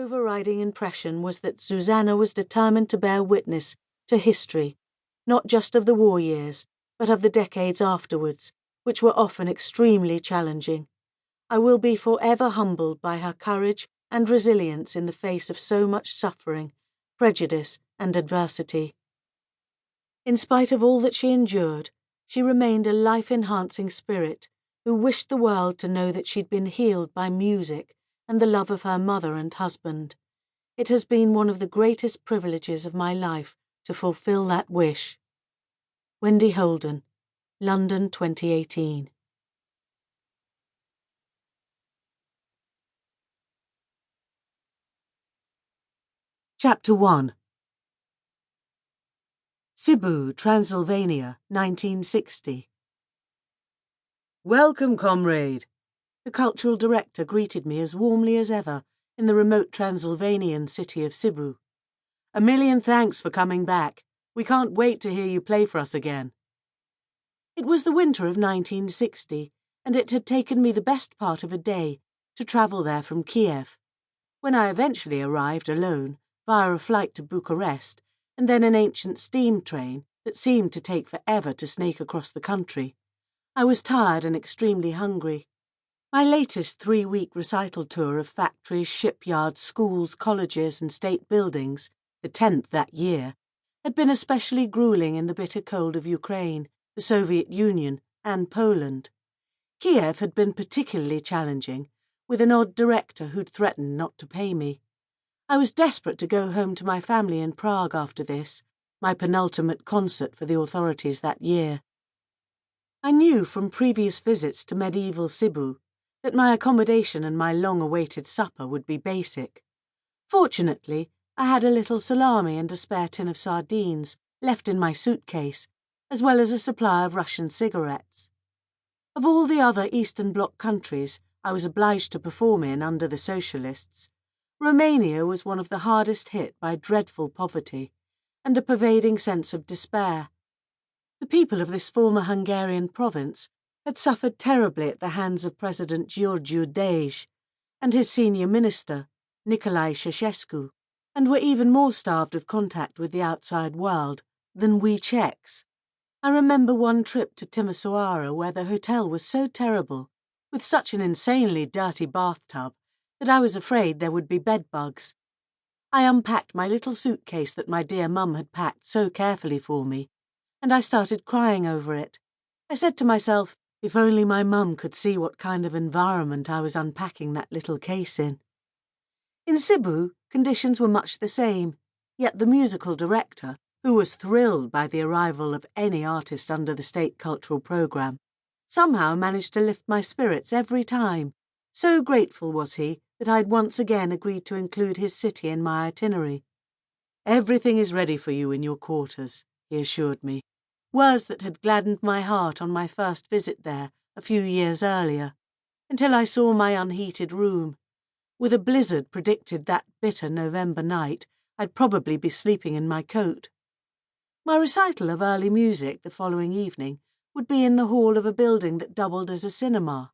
overriding impression was that Zuzana was determined to bear witness to history, not just of the war years, but of the decades afterwards, which were often extremely challenging. I will be forever humbled by her courage and resilience in the face of so much suffering, prejudice, and adversity. In spite of all that she endured, she remained a life-enhancing spirit who wished the world to know that she'd been healed by music and the love of her mother and husband. It has been one of the greatest privileges of my life to fulfill that wish. Wendy Holden, London 2018. Chapter 1. Cebu, Transylvania, 1960. Welcome, comrade. The cultural director greeted me as warmly as ever in the remote Transylvanian city of Cebu. A million thanks for coming back. We can't wait to hear you play for us again. It was the winter of 1960, and it had taken me the best part of a day to travel there from Kiev. When I eventually arrived alone, via a flight to Bucharest, and then an ancient steam train that seemed to take forever to snake across the country, I was tired and extremely hungry. My latest 3-week recital tour of factories, shipyards, schools, colleges, and state buildings, the 10th that year, had been especially grueling in the bitter cold of Ukraine, the Soviet Union, and Poland. Kiev had been particularly challenging, with an odd director who'd threatened not to pay me. I was desperate to go home to my family in Prague after this, my penultimate concert for the authorities that year. I knew from previous visits to medieval Cebu that my accommodation and my long-awaited supper would be basic. Fortunately, I had a little salami and a spare tin of sardines left in my suitcase, as well as a supply of Russian cigarettes. Of all the other Eastern Bloc countries I was obliged to perform in under the socialists, Romania was one of the hardest hit by dreadful poverty and a pervading sense of despair. The people of this former Hungarian province had suffered terribly at the hands of President Georgiu Dej and his senior minister, Nicolae Ceausescu, and were even more starved of contact with the outside world than we Czechs. I remember one trip to Timisoara where the hotel was so terrible, with such an insanely dirty bathtub, that I was afraid there would be bedbugs. I unpacked my little suitcase that my dear mum had packed so carefully for me, and I started crying over it. I said to myself, if only my mum could see what kind of environment I was unpacking that little case in. In Cebu, conditions were much the same, yet the musical director, who was thrilled by the arrival of any artist under the state cultural programme, somehow managed to lift my spirits every time. So grateful was he that I'd once again agreed to include his city in my itinerary. Everything is ready for you in your quarters, he assured me, words that had gladdened my heart on my first visit there a few years earlier, until I saw my unheated room. With a blizzard predicted that bitter November night, I'd probably be sleeping in my coat. My recital of early music the following evening would be in the hall of a building that doubled as a cinema.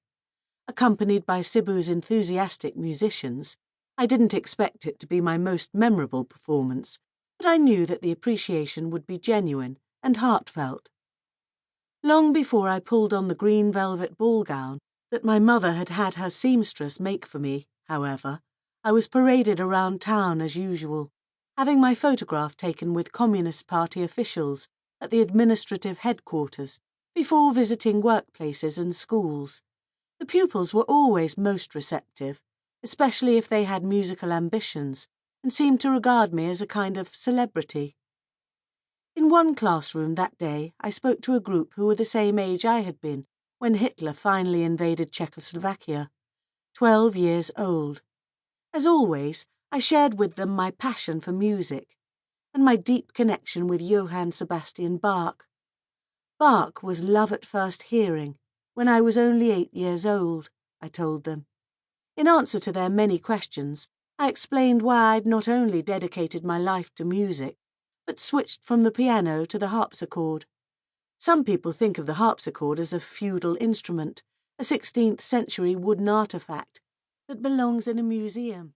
Accompanied by Cebu's enthusiastic musicians, I didn't expect it to be my most memorable performance, but I knew that the appreciation would be genuine and heartfelt. Long before I pulled on the green velvet ball gown that my mother had had her seamstress make for me, however, I was paraded around town as usual, having my photograph taken with Communist Party officials at the administrative headquarters before visiting workplaces and schools. The pupils were always most receptive, especially if they had musical ambitions, and seemed to regard me as a kind of celebrity. In one classroom that day, I spoke to a group who were the same age I had been when Hitler finally invaded Czechoslovakia, 12 years old. As always, I shared with them my passion for music and my deep connection with Johann Sebastian Bach. Bach was love at first hearing, when I was only 8 years old, I told them. In answer to their many questions, I explained why I'd not only dedicated my life to music, but switched from the piano to the harpsichord. Some people think of the harpsichord as a feudal instrument, a 16th century wooden artifact that belongs in a museum.